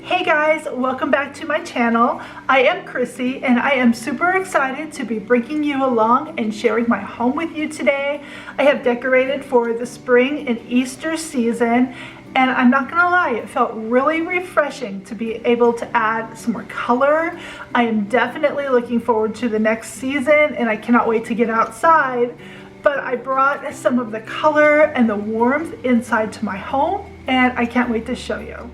Hey guys, welcome back to my channel. I am Chrissy and I am super excited to be bringing you along and sharing my home with you today. I have decorated for the spring and Easter season, and I'm not gonna lie, it felt really refreshing to be able to add some more color. I am definitely looking forward to the next season and I cannot wait to get outside. But I brought some of the color and the warmth inside to my home, and I can't wait to show you.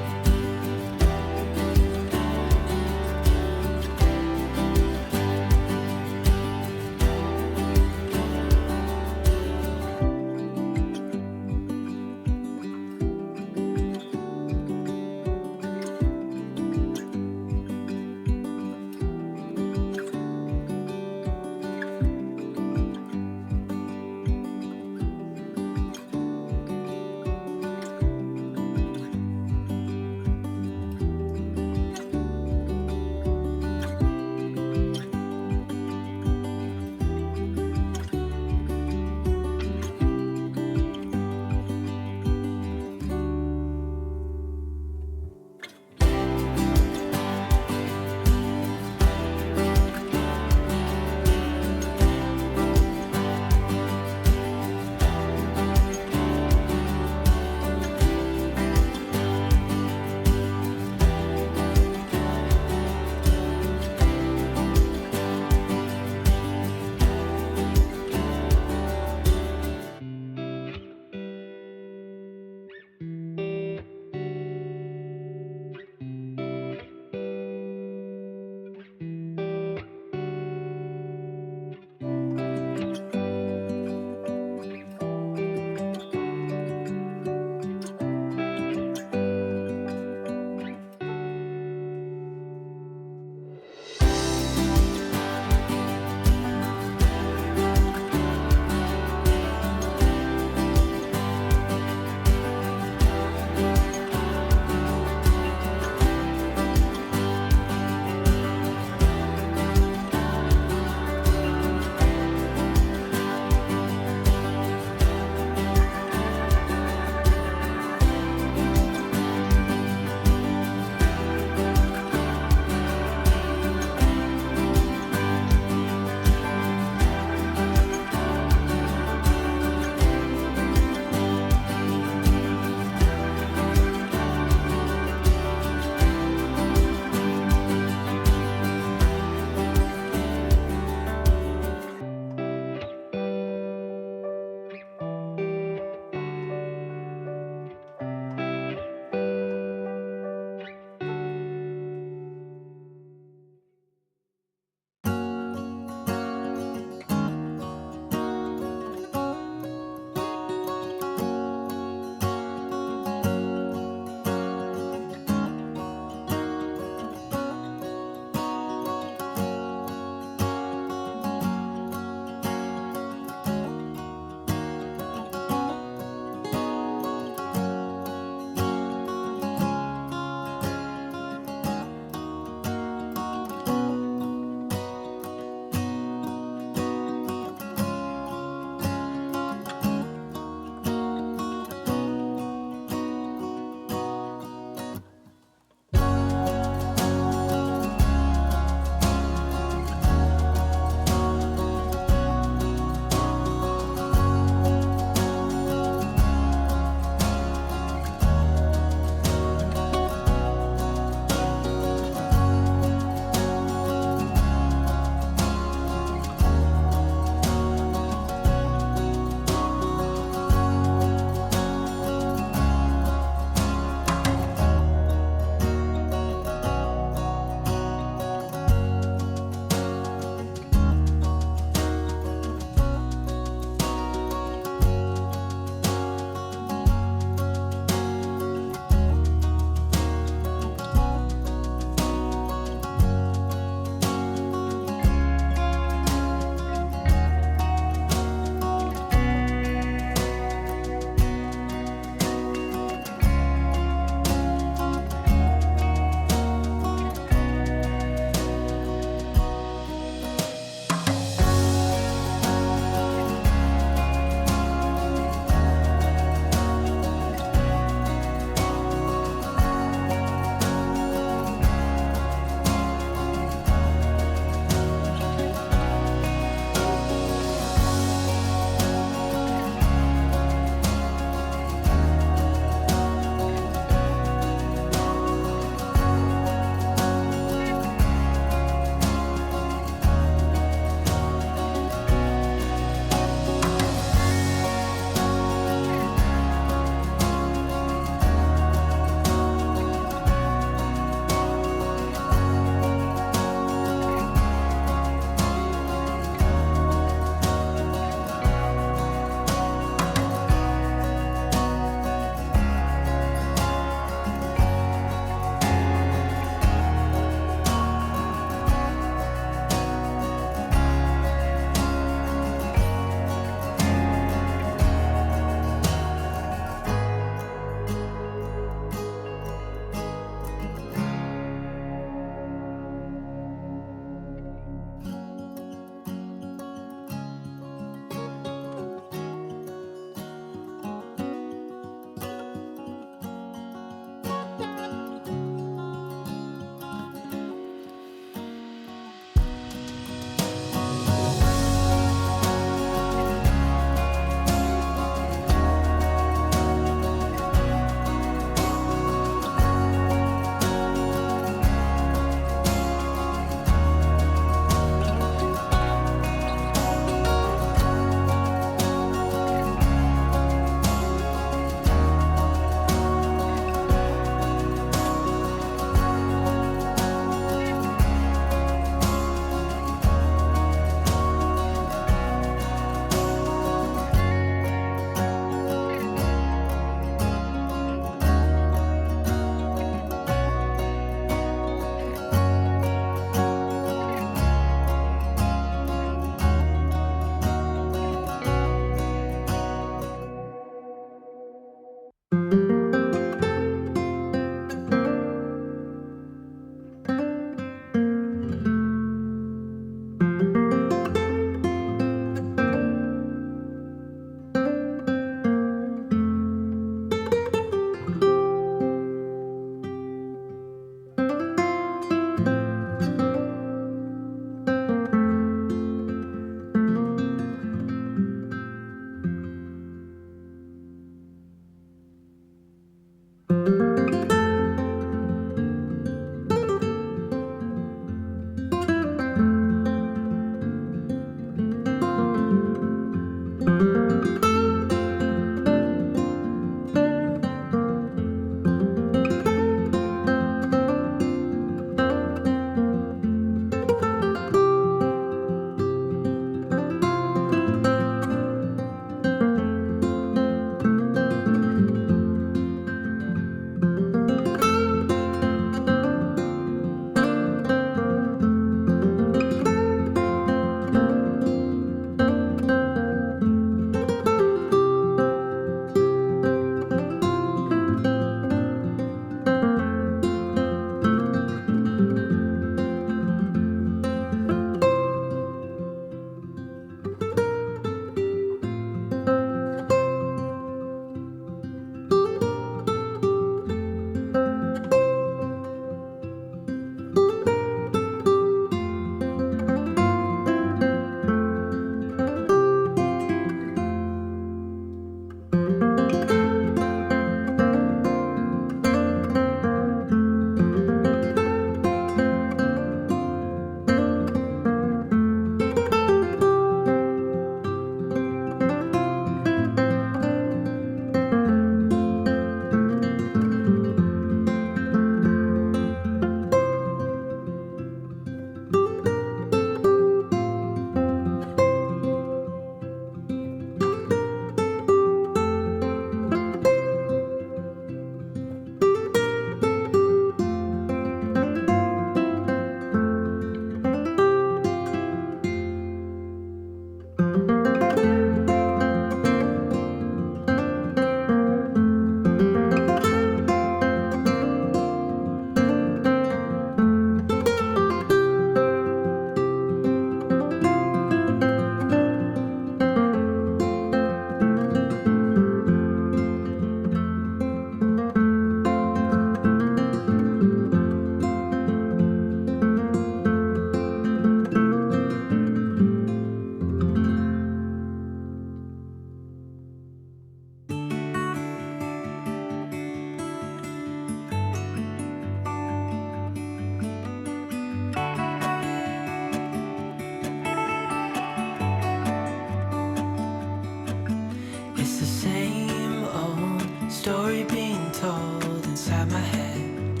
story being told inside my head.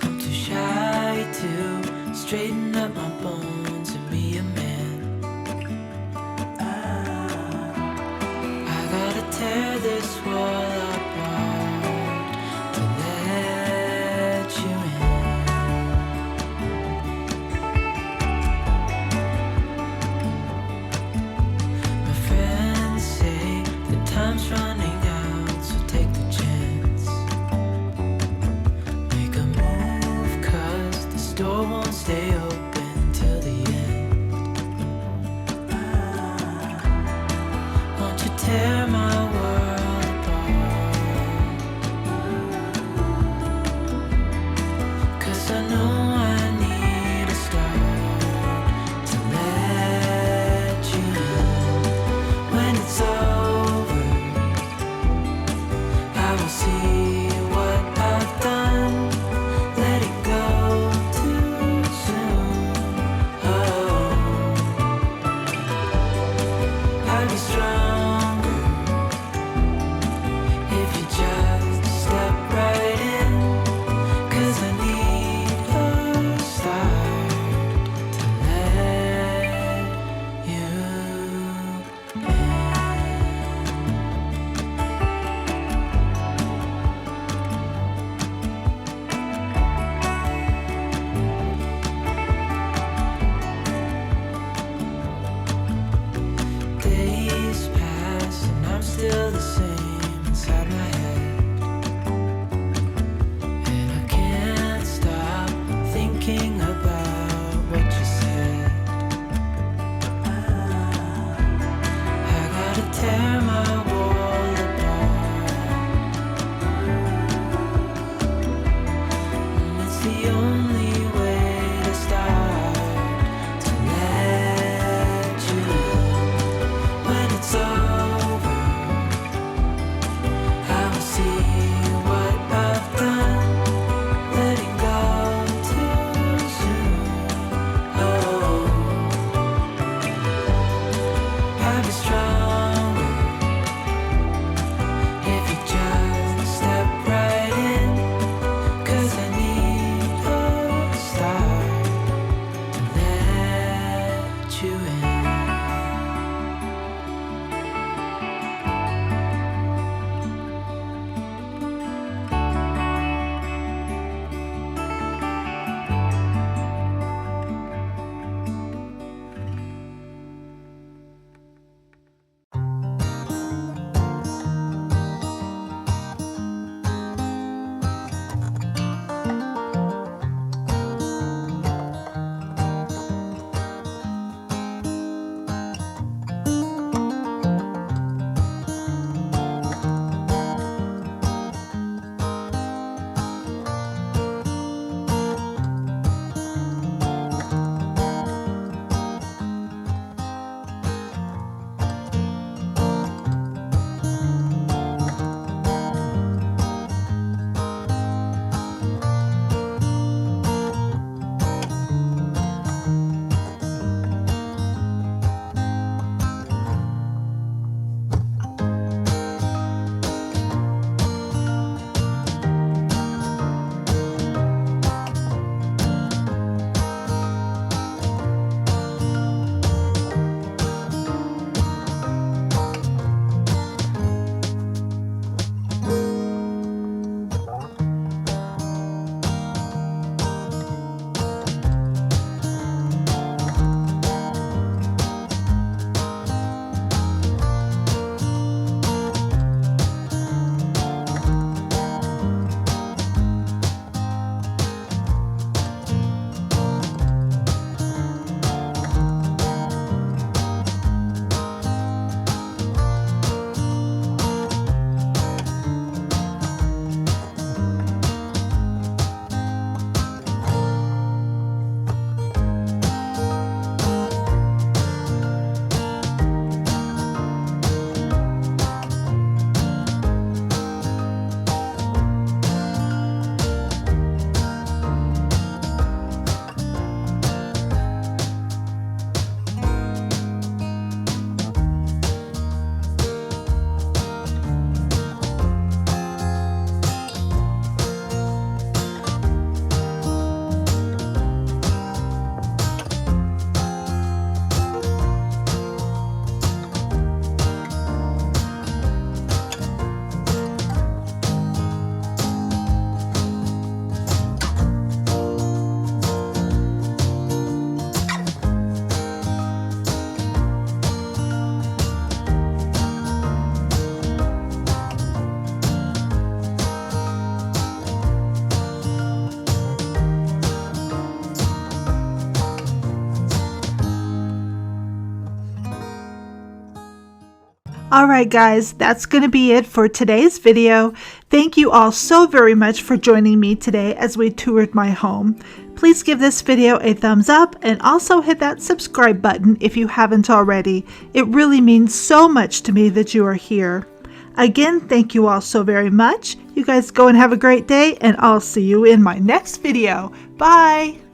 I'm too shy to straighten up my bones and be a man. I gotta tear this wall apart to let you in. My friends say the time's running out, so take the chance. Make a move, 'cause this door won't stay open till the end. Won't you tear my world apart? 'Cause I know I need a start to let you in. When it's over, I will see what I've done. Letting go too soon. Oh, I'd be stronger if you just step right in. 'Cause I need a start to let you in. Days pass and I'm still the same inside my head. And I can't stop thinking about what you said. I gotta tear my wall apart. And it's the only way to start to let you in. When it's over, I will see what I've done. Letting go too soon. Oh, I'll be stronger if you just step right in. 'Cause I need a start to let you in. Alright guys, that's going to be it for today's video. Thank you all so very much for joining me today as we toured my home. Please give this video a thumbs up and also hit that subscribe button if you haven't already. It really means so much to me that you are here. Again, thank you all so very much. You guys go and have a great day, and I'll see you in my next video. Bye!